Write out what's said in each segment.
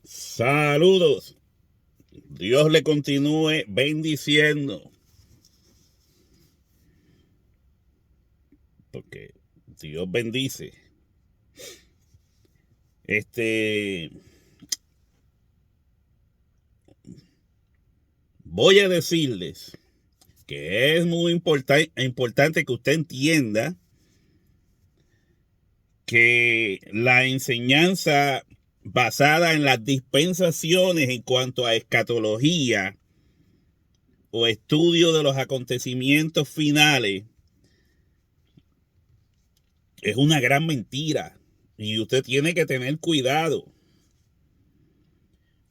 Saludos. Dios le continúe bendiciendo. Porque Dios bendice. Voy a decirles que es muy importante que usted entienda que la enseñanza basada en las dispensaciones en cuanto a escatología o estudio de los acontecimientos finales es una gran mentira y usted tiene que tener cuidado.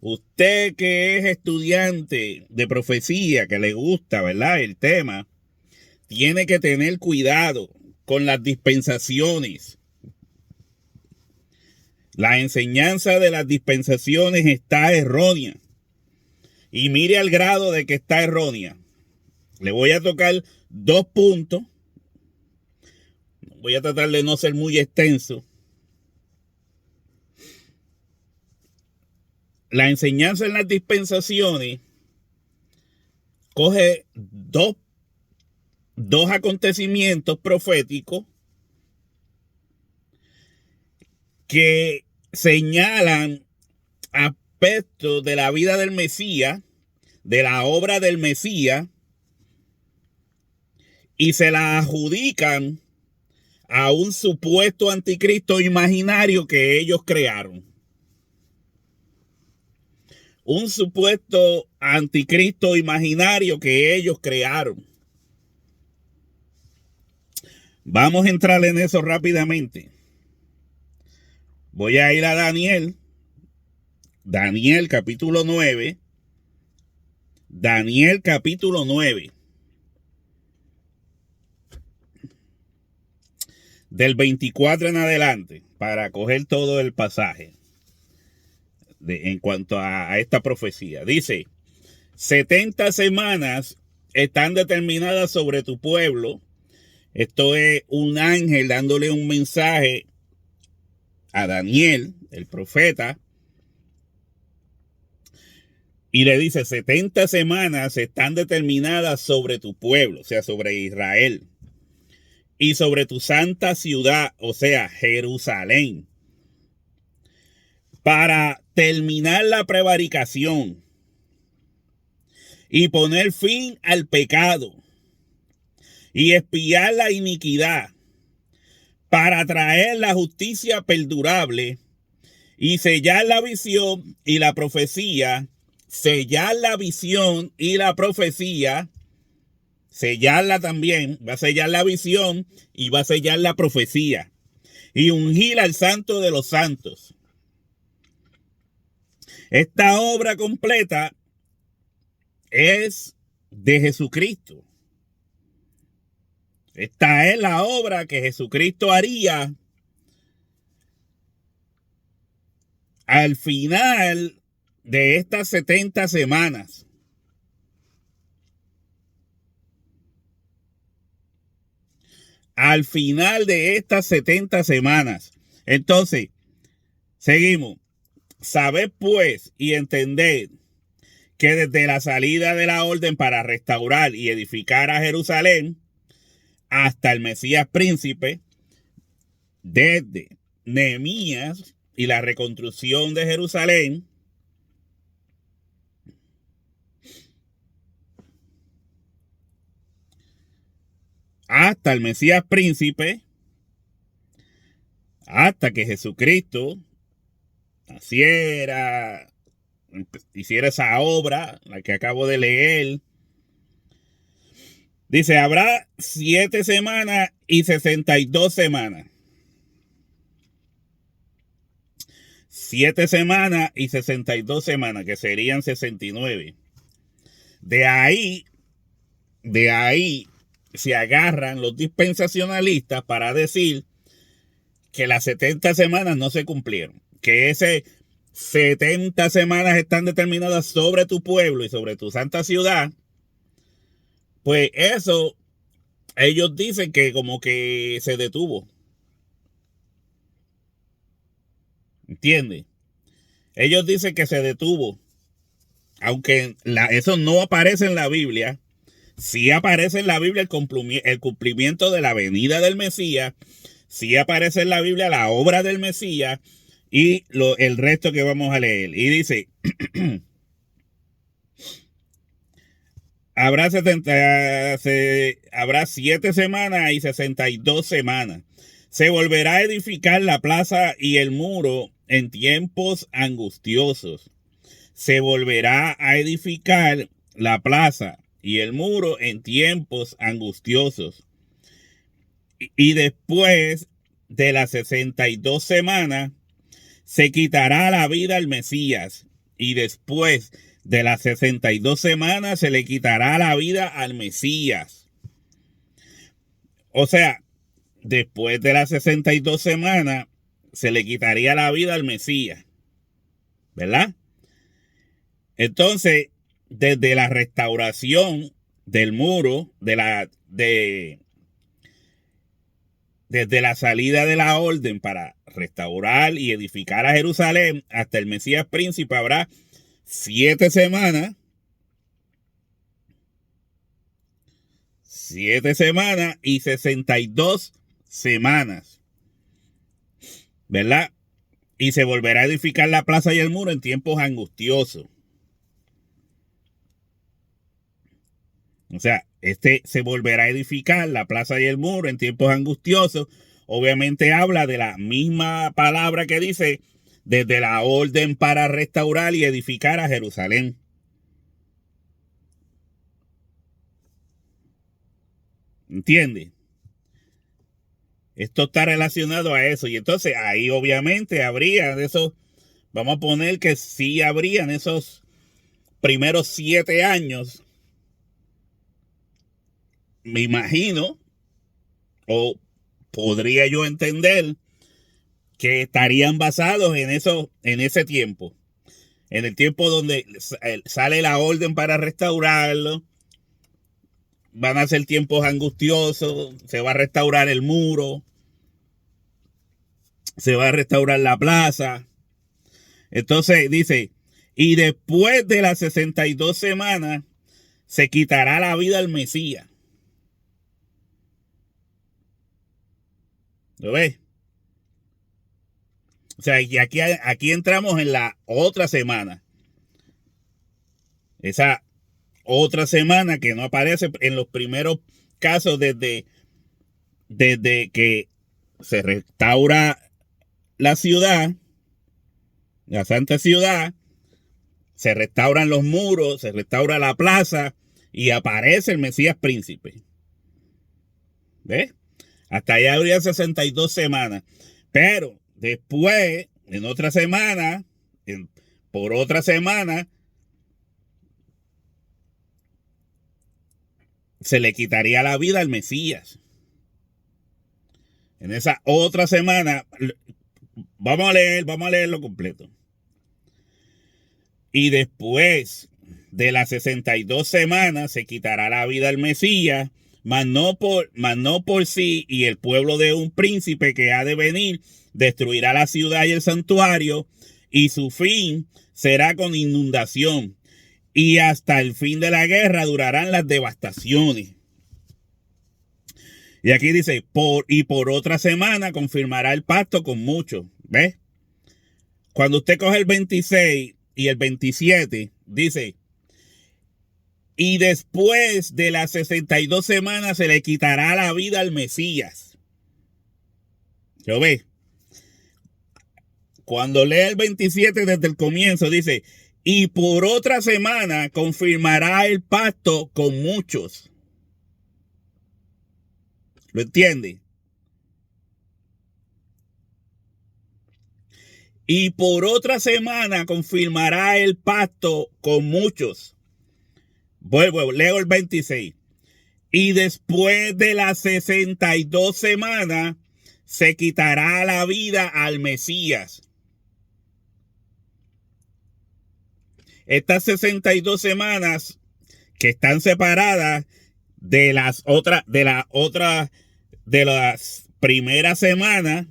Usted que es estudiante de profecía, que le gusta, ¿verdad?, el tema, tiene que tener cuidado con las dispensaciones. La enseñanza de las dispensaciones está errónea. Y mire al grado de que está errónea. Le voy a tocar 2 puntos. Voy a tratar de no ser muy extenso. La enseñanza en las dispensaciones coge dos acontecimientos proféticos que señalan aspectos de la vida del Mesías, de la obra del Mesías, y se la adjudican a un supuesto anticristo imaginario que ellos crearon. Un supuesto anticristo imaginario que ellos crearon. Vamos a entrar en eso rápidamente. Voy a ir a Daniel capítulo 9. Daniel capítulo 9. Del 24 en adelante, para coger todo el pasaje en cuanto a esta profecía. Dice, 70 semanas están determinadas sobre tu pueblo. Esto es un ángel dándole un mensaje a Daniel, el profeta, y le dice, 70 semanas están determinadas sobre tu pueblo, o sea, sobre Israel, y sobre tu santa ciudad, o sea, Jerusalén, para terminar la prevaricación y poner fin al pecado y expiar la iniquidad, para traer la justicia perdurable y sellar la visión y la profecía, sellar la visión y la profecía, sellarla también, va a sellar la visión y va a sellar la profecía, y ungir al santo de los santos. Esta obra completa es de Jesucristo. Esta es la obra que Jesucristo haría al final de estas 70 semanas. Al final de estas 70 semanas. Entonces, seguimos. Sabed pues y entended que desde la salida de la orden para restaurar y edificar a Jerusalén hasta el Mesías príncipe, desde Nehemías y la reconstrucción de Jerusalén, hasta el Mesías príncipe, hasta que Jesucristo naciera, hiciera esa obra, la que acabo de leer. Dice, habrá 7 semanas y 62 semanas. 7 semanas y 62 semanas, que serían 69. De ahí se agarran los dispensacionalistas para decir que las 70 semanas no se cumplieron, que ese 70 semanas están determinadas sobre tu pueblo y sobre tu santa ciudad. Pues eso, ellos dicen que como que se detuvo. ¿Entiendes? Ellos dicen que se detuvo, aunque eso no aparece en la Biblia. Sí aparece en la Biblia el cumplimiento de la venida del Mesías. Sí aparece en la Biblia la obra del Mesías y el resto que vamos a leer. Y dice, habrá 7 semanas y 62 semanas. Se volverá a edificar la plaza y el muro en tiempos angustiosos. Se volverá a edificar la plaza y el muro en tiempos angustiosos. Y después de las 62 semanas, se quitará la vida al Mesías. Y después de las 62 semanas, se le quitará la vida al Mesías. O sea, después de las 62 semanas, se le quitaría la vida al Mesías. ¿Verdad? Entonces, desde la restauración del muro, desde la salida de la orden para restaurar y edificar a Jerusalén hasta el Mesías príncipe, habrá 7 semanas. 7 semanas y 62 semanas. ¿Verdad? Y se volverá a edificar la plaza y el muro en tiempos angustiosos. O sea, se volverá a edificar la plaza y el muro en tiempos angustiosos. Obviamente habla de la misma palabra que dice desde la orden para restaurar y edificar a Jerusalén. ¿Entiende? Esto está relacionado a eso. Y entonces ahí obviamente habría de esos, vamos a poner que sí habrían esos primeros 7 años. Me imagino, o podría yo entender, que estarían basados en ese tiempo. En el tiempo donde sale la orden para restaurarlo. Van a ser tiempos angustiosos. Se va a restaurar el muro. Se va a restaurar la plaza. Entonces dice, y después de las 62 semanas, se quitará la vida al Mesías. ¿Lo ves? O sea, y aquí entramos en la otra semana. Esa otra semana que no aparece en los primeros casos desde que se restaura la ciudad, la santa ciudad, se restauran los muros, se restaura la plaza y aparece el Mesías príncipe. ¿Ves? Hasta allá habría 62 semanas. Pero después, en otra semana, por otra semana, se le quitaría la vida al Mesías. En esa otra semana, vamos a leerlo completo. Y después de las 62 semanas se quitará la vida al Mesías, mas no por sí, y el pueblo de un príncipe que ha de venir destruirá la ciudad y el santuario, y su fin será con inundación, y hasta el fin de la guerra durarán las devastaciones. Y aquí dice, por otra semana confirmará el pacto con muchos. ¿Ves? Cuando usted coge el 26 y el 27, dice, y después de las 62 semanas se le quitará la vida al Mesías. ¿Lo ves? Cuando lee el 27 desde el comienzo, dice, y por otra semana confirmará el pacto con muchos. ¿Lo entiende? Y por otra semana confirmará el pacto con muchos. Vuelvo, leo el 26. Y después de las 62 semanas se quitará la vida al Mesías. Estas 62 semanas que están separadas de las primeras semanas,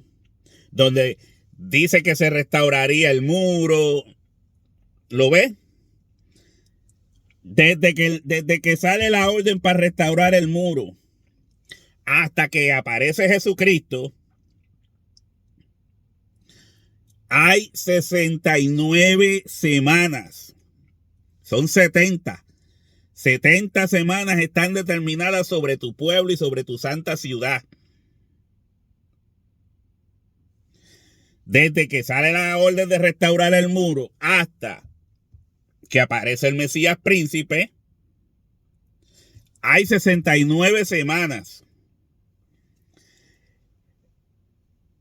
donde dice que se restauraría el muro, ¿Lo ves? Desde que sale la orden para restaurar el muro hasta que aparece Jesucristo, hay 69 semanas. Son 70. 70 semanas están determinadas sobre tu pueblo y sobre tu santa ciudad. Desde que sale la orden de restaurar el muro hasta que aparece el Mesías príncipe, hay 69 semanas.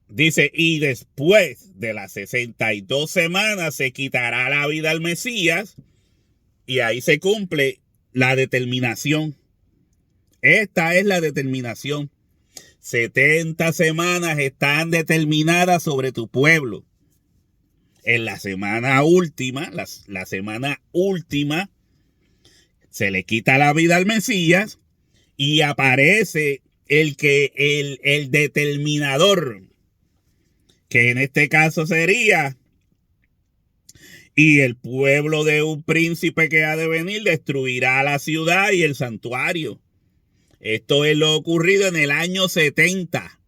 Dice, y después de las 62 semanas se quitará la vida al Mesías y ahí se cumple la determinación. Esta es la determinación. 70 semanas están determinadas sobre tu pueblo. En la semana última, la semana última, se le quita la vida al Mesías y aparece el determinador, que en este caso sería, y el pueblo de un príncipe que ha de venir destruirá la ciudad y el santuario. Esto es lo ocurrido en el año 70.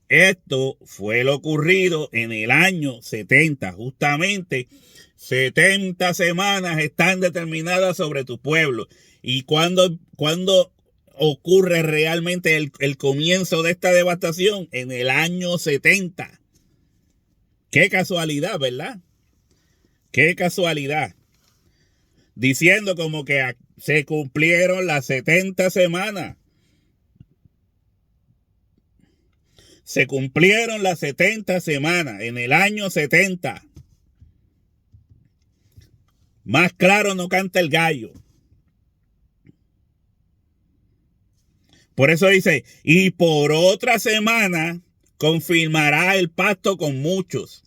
Esto fue lo ocurrido en el año 70. Justamente 70 semanas están determinadas sobre tu pueblo. ¿Y cuando ocurre realmente el comienzo de esta devastación? En el año 70. Qué casualidad, ¿verdad? Qué casualidad. Diciendo como que se cumplieron las 70 semanas. Se cumplieron las 70 semanas en el año 70. Más claro no canta el gallo. Por eso dice, y por otra semana confirmará el pacto con muchos.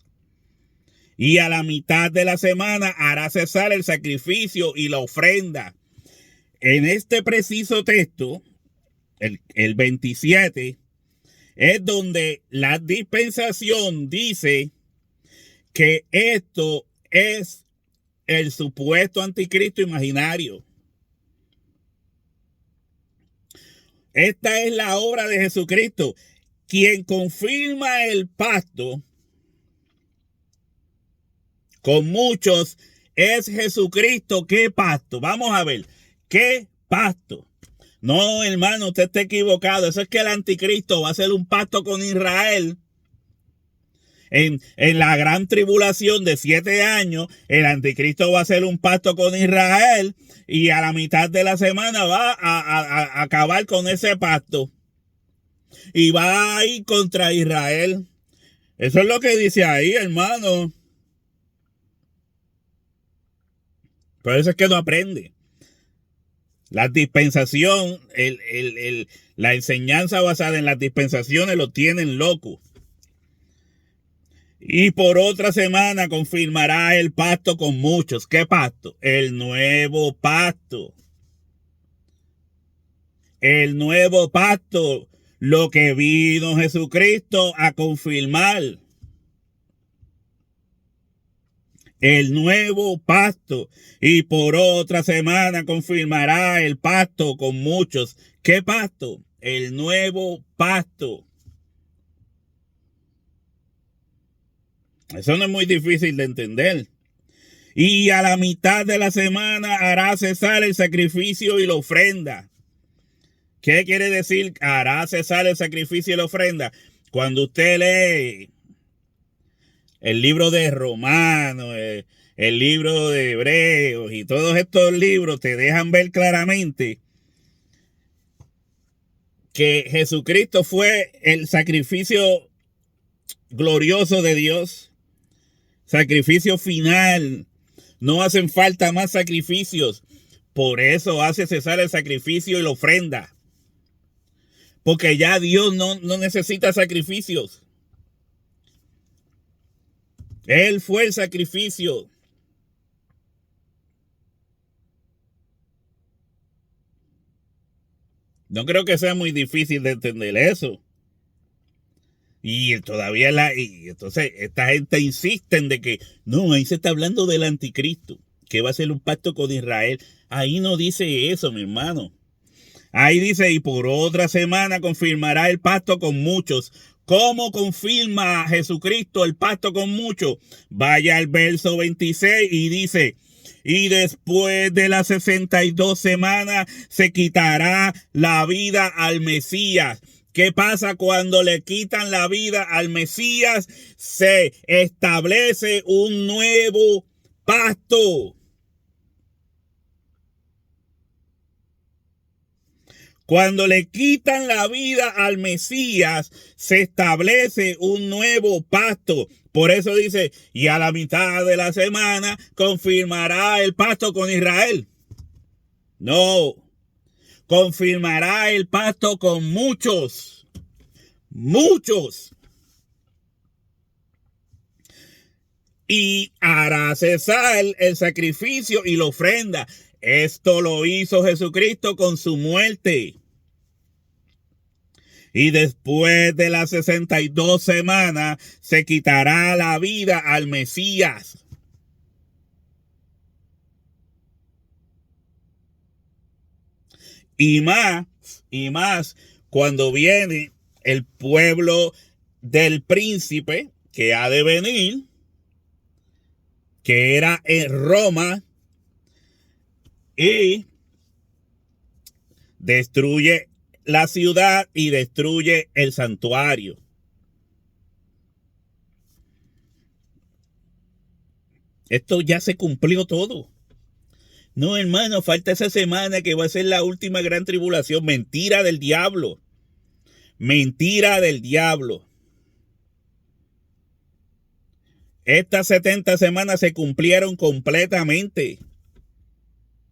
Y a la mitad de la semana hará cesar el sacrificio y la ofrenda. En este preciso texto, el 27, es donde la dispensación dice que esto es el supuesto anticristo imaginario. Esta es la obra de Jesucristo. Quien confirma el pacto con muchos es Jesucristo. ¿Qué pacto? Vamos a ver. ¿Qué pacto? No, hermano, usted está equivocado. Eso es que el anticristo va a hacer un pacto con Israel. En la gran tribulación de 7 años, el anticristo va a hacer un pacto con Israel y a la mitad de la semana va a acabar con ese pacto y va a ir contra Israel. Eso es lo que dice ahí, hermano. Por eso es que no aprende. La dispensación, la enseñanza basada en las dispensaciones lo tienen loco. Y por otra semana confirmará el pacto con muchos. ¿Qué pacto? El nuevo pacto. El nuevo pacto. Lo que vino Jesucristo a confirmar. El nuevo pacto. Y por otra semana confirmará el pacto con muchos. ¿Qué pacto? El nuevo pacto. Eso no es muy difícil de entender. Y a la mitad de la semana hará cesar el sacrificio y la ofrenda. ¿Qué quiere decir hará cesar el sacrificio y la ofrenda? Cuando usted lee el libro de Romanos, el libro de Hebreos y todos estos libros te dejan ver claramente que Jesucristo fue el sacrificio glorioso de Dios, sacrificio final. No hacen falta más sacrificios. Por eso hace cesar el sacrificio y la ofrenda. Porque ya Dios no necesita sacrificios. Él fue el sacrificio. No creo que sea muy difícil de entender eso. Y todavía y entonces esta gente insiste en de que no, ahí se está hablando del anticristo, que va a hacer un pacto con Israel. Ahí no dice eso, mi hermano. Ahí dice, y por otra semana confirmará el pacto con muchos. ¿Cómo confirma Jesucristo el pacto con muchos? Vaya al verso 26 y dice, y después de las 62 semanas se quitará la vida al Mesías. ¿Qué pasa cuando le quitan la vida al Mesías? Se establece un nuevo pacto. Cuando le quitan la vida al Mesías, se establece un nuevo pacto. Por eso dice, y a la mitad de la semana confirmará el pacto con Israel. No, confirmará el pacto con muchos. Muchos. Y hará cesar el sacrificio y la ofrenda. Esto lo hizo Jesucristo con su muerte. Y después de las 62 semanas se quitará la vida al Mesías. Y más, cuando viene el pueblo del príncipe que ha de venir, que era en Roma, y destruye la ciudad y destruye el santuario. Esto ya se cumplió todo. No, hermano, falta esa semana que va a ser la última gran tribulación. Mentira del diablo. Mentira del diablo. Estas 70 semanas se cumplieron completamente.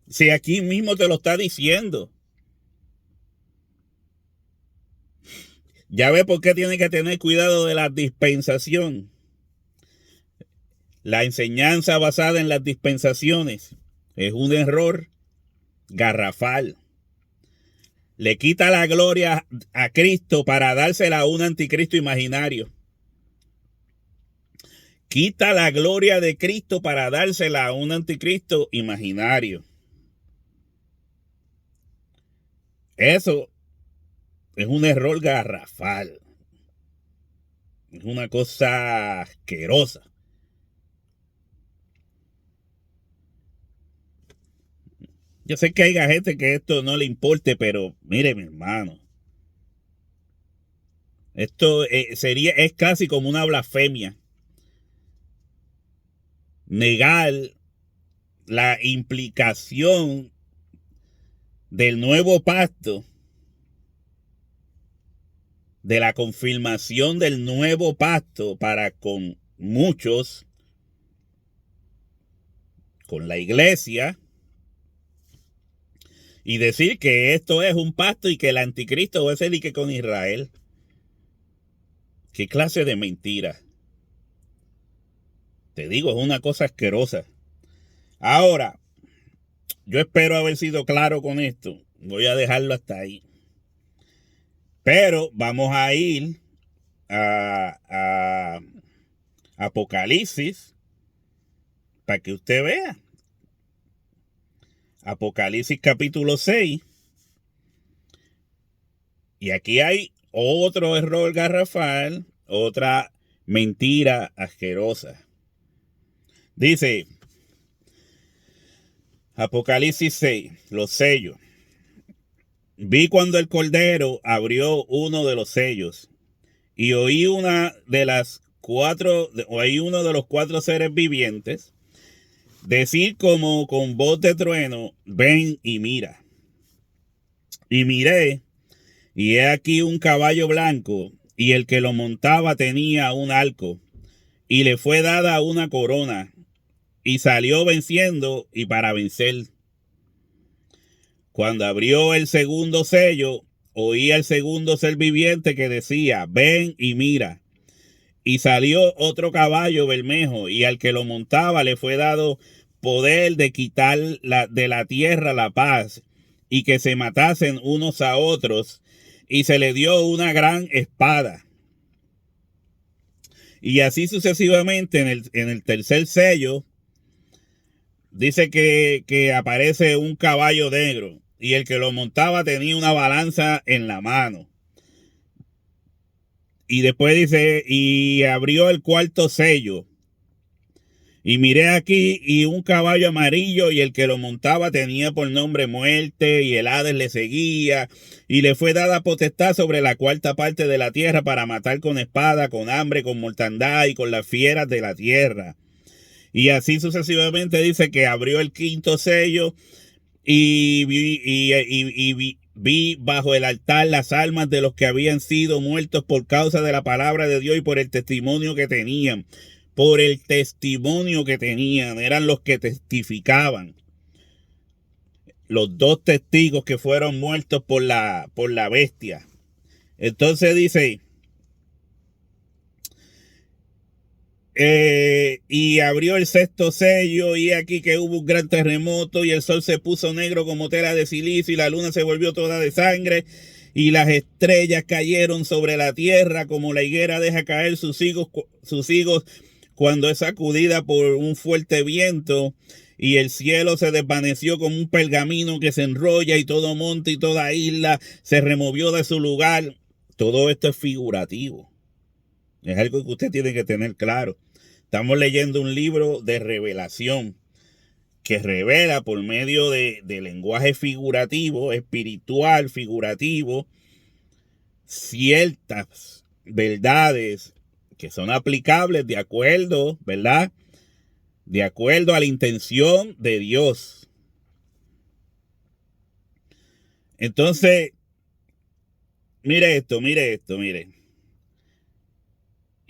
Si aquí mismo te lo está diciendo. Ya ve por qué tiene que tener cuidado de la dispensación. La enseñanza basada en las dispensaciones es un error garrafal. Le quita la gloria a Cristo para dársela a un anticristo imaginario. Quita la gloria de Cristo para dársela a un anticristo imaginario. Eso es un error garrafal. Es una cosa asquerosa. Yo sé que hay gente que esto no le importe, pero mire, mi hermano. Esto es casi como una blasfemia. Negar la implicación del nuevo pacto, de la confirmación del nuevo pacto para con muchos, con la iglesia, y decir que esto es un pacto y que el anticristo va a ser y que con Israel. ¿Qué clase de mentira? Te digo, es una cosa asquerosa. Ahora, yo espero haber sido claro con esto. Voy a dejarlo hasta ahí. Pero vamos a ir a Apocalipsis para que usted vea. Apocalipsis capítulo 6. Y aquí hay otro error garrafal, otra mentira asquerosa. Dice Apocalipsis 6, los sellos. Vi cuando el Cordero abrió uno de los sellos y oí uno de los cuatro seres vivientes decir como con voz de trueno, ven y mira. Y miré, y he aquí un caballo blanco, y el que lo montaba tenía un arco, y le fue dada una corona, y salió venciendo y para vencer. Cuando abrió el segundo sello, oí al segundo ser viviente que decía, ven y mira. Y salió otro caballo bermejo, y al que lo montaba le fue dado poder de quitar de la tierra la paz, y que se matasen unos a otros, y se le dio una gran espada. Y así sucesivamente en el tercer sello dice que aparece un caballo negro y el que lo montaba tenía una balanza en la mano. Y después dice, y abrió el cuarto sello. Y miré aquí y un caballo amarillo y el que lo montaba tenía por nombre Muerte y el Hades le seguía y le fue dada potestad sobre la cuarta parte de la tierra para matar con espada, con hambre, con mortandad y con las fieras de la tierra. Y así sucesivamente dice que abrió el quinto sello y vi bajo el altar las almas de los que habían sido muertos por causa de la palabra de Dios y por el testimonio que tenían. Por el testimonio que tenían, eran los que testificaban. Los dos testigos que fueron muertos por la bestia. Entonces dice, y abrió el sexto sello y aquí que hubo un gran terremoto y el sol se puso negro como tela de silicio y la luna se volvió toda de sangre y las estrellas cayeron sobre la tierra como la higuera deja caer sus higos cuando es sacudida por un fuerte viento y el cielo se desvaneció como un pergamino que se enrolla y todo monte y toda isla se removió de su lugar. Todo esto es figurativo. Es algo que usted tiene que tener claro. Estamos leyendo un libro de revelación que revela por medio de lenguaje figurativo, espiritual, figurativo, ciertas verdades que son aplicables de acuerdo, ¿verdad? De acuerdo a la intención de Dios. Entonces, mire.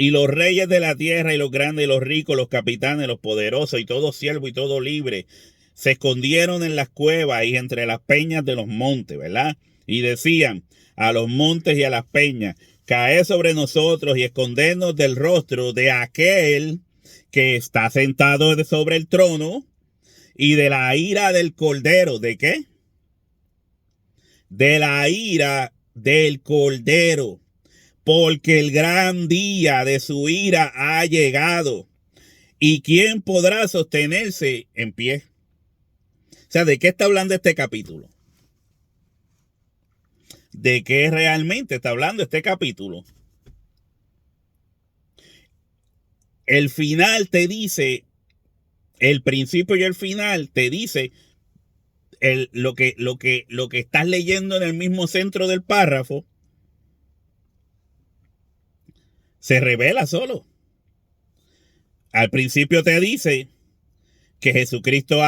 Y los reyes de la tierra y los grandes y los ricos, los capitanes, los poderosos y todo siervo y todo libre, se escondieron en las cuevas y entre las peñas de los montes, ¿verdad? Y decían a los montes y a las peñas, caed sobre nosotros y escondernos del rostro de aquel que está sentado sobre el trono y de la ira del cordero. ¿De qué? De la ira del cordero. Porque el gran día de su ira ha llegado. ¿Y quién podrá sostenerse en pie? O sea, ¿de qué está hablando este capítulo? ¿De qué realmente está hablando este capítulo? El final te dice, el principio y el final te dice lo que estás leyendo en el mismo centro del párrafo. Se revela solo. Al principio te dice que Jesucristo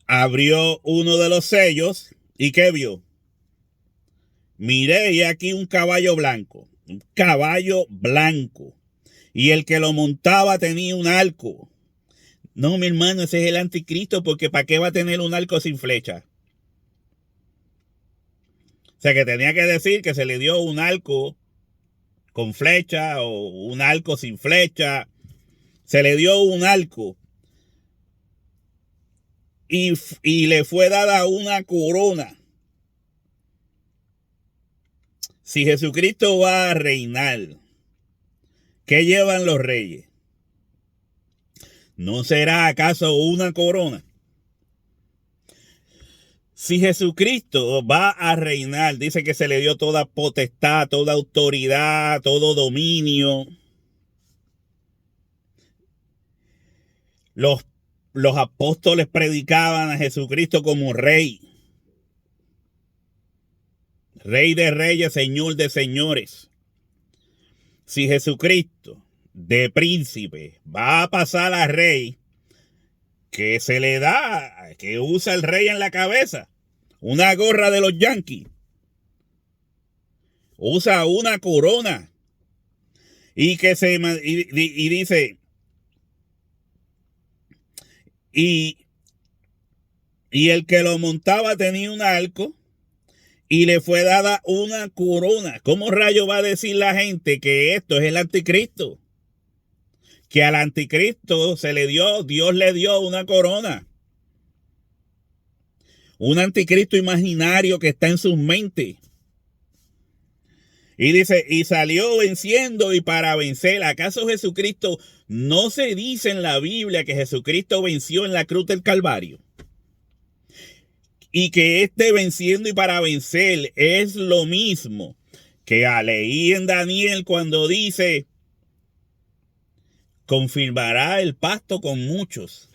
abrió uno de los sellos y ¿qué vio? Miré y aquí un caballo blanco, y el que lo montaba tenía un arco. No, mi hermano, ese es el anticristo, porque ¿para qué va a tener un arco sin flecha? O sea, que tenía que decir que se le dio un arco con flecha o un arco sin flecha. Se le dio un arco y le fue dada una corona. Si Jesucristo va a reinar, ¿qué llevan los reyes? ¿No será acaso una corona? Si Jesucristo va a reinar, dice que se le dio toda potestad, toda autoridad, todo dominio. Los apóstoles predicaban a Jesucristo como rey. Rey de reyes, señor de señores. Si Jesucristo de príncipe va a pasar a rey, ¿qué se le da? ¿Qué usa el rey en la cabeza? Una gorra de los Yankees. Usa una corona. Y dice, y el que lo montaba tenía un arco y le fue dada una corona. ¿Cómo rayo va a decir la gente que esto es el anticristo? Que al anticristo Dios le dio una corona. Un anticristo imaginario que está en sus mentes. Y dice, y salió venciendo y para vencer. ¿Acaso Jesucristo no se dice en la Biblia que Jesucristo venció en la cruz del Calvario? Y que este venciendo y para vencer es lo mismo que leí en Daniel cuando dice, confirmará el pacto con muchos,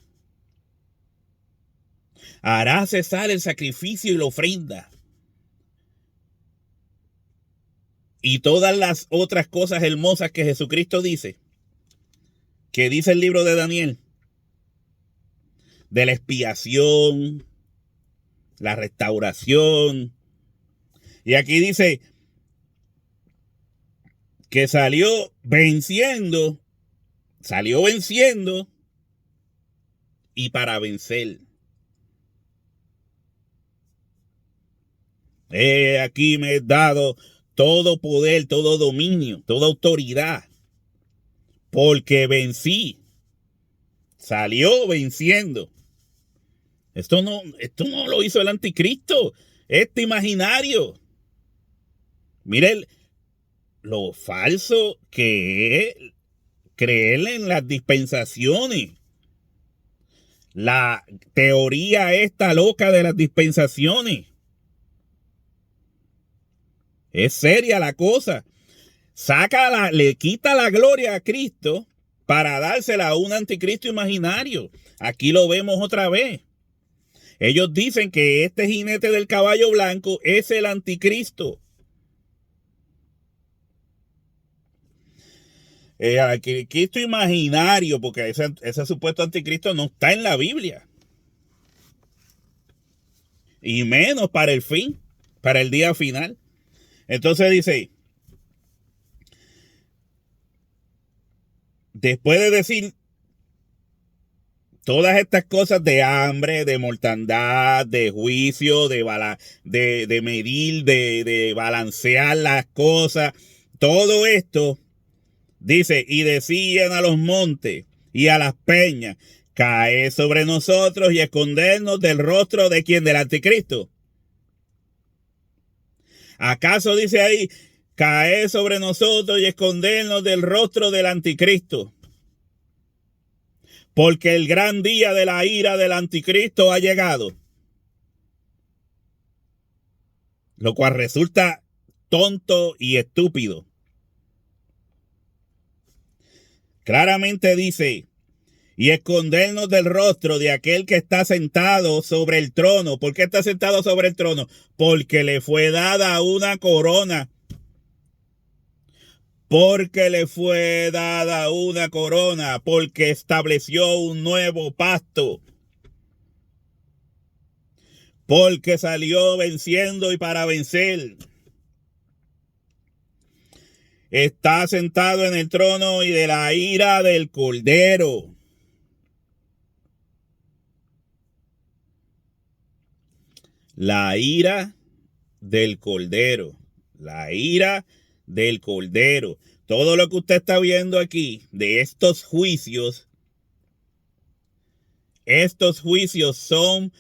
hará cesar el sacrificio y la ofrenda y todas las otras cosas hermosas que Jesucristo dice, que dice el libro de Daniel, de la expiación, la restauración. Y aquí dice que salió venciendo y para vencer. Aquí me he dado todo poder, todo dominio, toda autoridad, porque vencí. Salió venciendo. Esto no lo hizo el anticristo, este imaginario. Miren lo falso que es creer en las dispensaciones. La teoría esta loca de las dispensaciones. Es seria la cosa. Le quita la gloria a Cristo para dársela a un anticristo imaginario. Aquí lo vemos otra vez. Ellos dicen que este jinete del caballo blanco es el anticristo. Cristo imaginario, porque ese supuesto anticristo no está en la Biblia. Y menos para el fin, para el día final. Entonces dice, después de decir todas estas cosas de hambre, de mortandad, de juicio, de medir, de balancear las cosas, todo esto, dice, y decían a los montes y a las peñas, cae sobre nosotros y escondernos del rostro de quien, del anticristo. ¿Acaso dice ahí, cae sobre nosotros y escondernos del rostro del anticristo? Porque el gran día de la ira del anticristo ha llegado. Lo cual resulta tonto y estúpido. Claramente dice, y escondernos del rostro de aquel que está sentado sobre el trono. ¿Por qué está sentado sobre el trono? Porque le fue dada una corona. Porque le fue dada una corona, porque estableció un nuevo pacto. Porque salió venciendo y para vencer. Está sentado en el trono y de la ira del Cordero. La ira del Cordero. La ira del Cordero. Todo lo que usted está viendo aquí de estos juicios son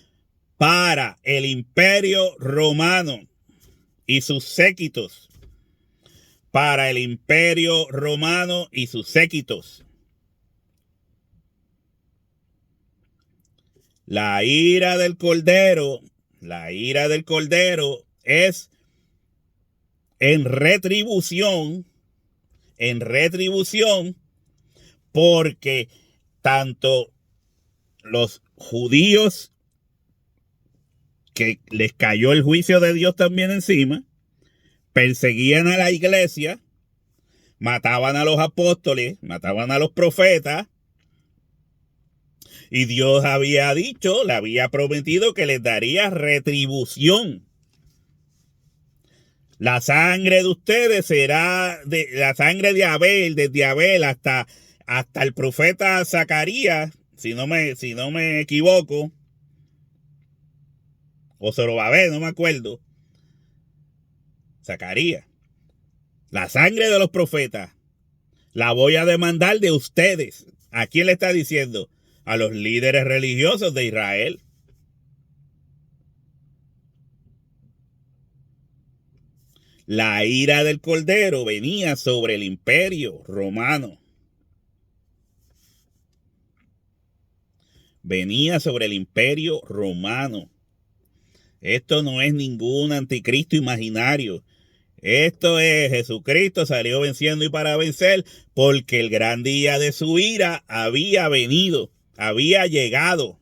para el Imperio Romano y sus séquitos. Para el Imperio Romano y sus séquitos. La ira del Cordero es en retribución, porque tanto los judíos, que les cayó el juicio de Dios también encima, perseguían a la iglesia, mataban a los apóstoles, mataban a los profetas, y Dios había dicho, le había prometido que les daría retribución. La sangre de ustedes será la sangre de Abel, desde Abel hasta el profeta Zacarías, si no me equivoco, o Zorobabel, no me acuerdo. Zacarías. La sangre de los profetas la voy a demandar de ustedes. ¿A quién le está diciendo? A los líderes religiosos de Israel. La ira del Cordero venía sobre el imperio romano. Venía sobre el imperio romano. Esto no es ningún anticristo imaginario. Esto es Jesucristo salió venciendo y para vencer, porque el gran día de su ira había venido, había llegado.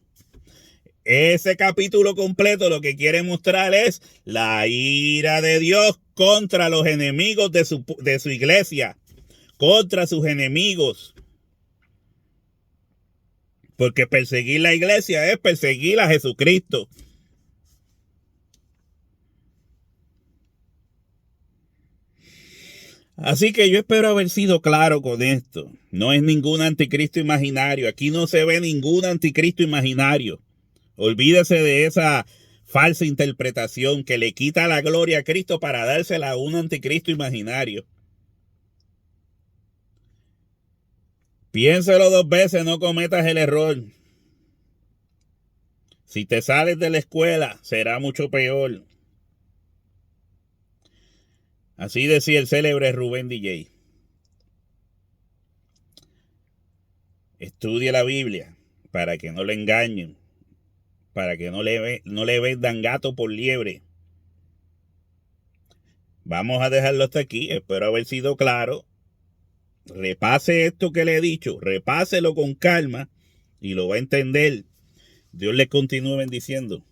Ese capítulo completo lo que quiere mostrar es la ira de Dios contra los enemigos de su iglesia, contra sus enemigos. Porque perseguir la iglesia es perseguir a Jesucristo. Así que yo espero haber sido claro con esto. No es ningún anticristo imaginario. Aquí no se ve ningún anticristo imaginario. Olvídese de esa falsa interpretación que le quita la gloria a Cristo para dársela a un anticristo imaginario. Piénselo 2 veces, no cometas el error. Si te sales de la escuela, será mucho peor. Así decía el célebre Rubén DJ. Estudie la Biblia para que no le engañen, para que no le vendan gato por liebre. Vamos a dejarlo hasta aquí. Espero haber sido claro. Repase esto que le he dicho, repáselo con calma y lo va a entender. Dios les continúe bendiciendo.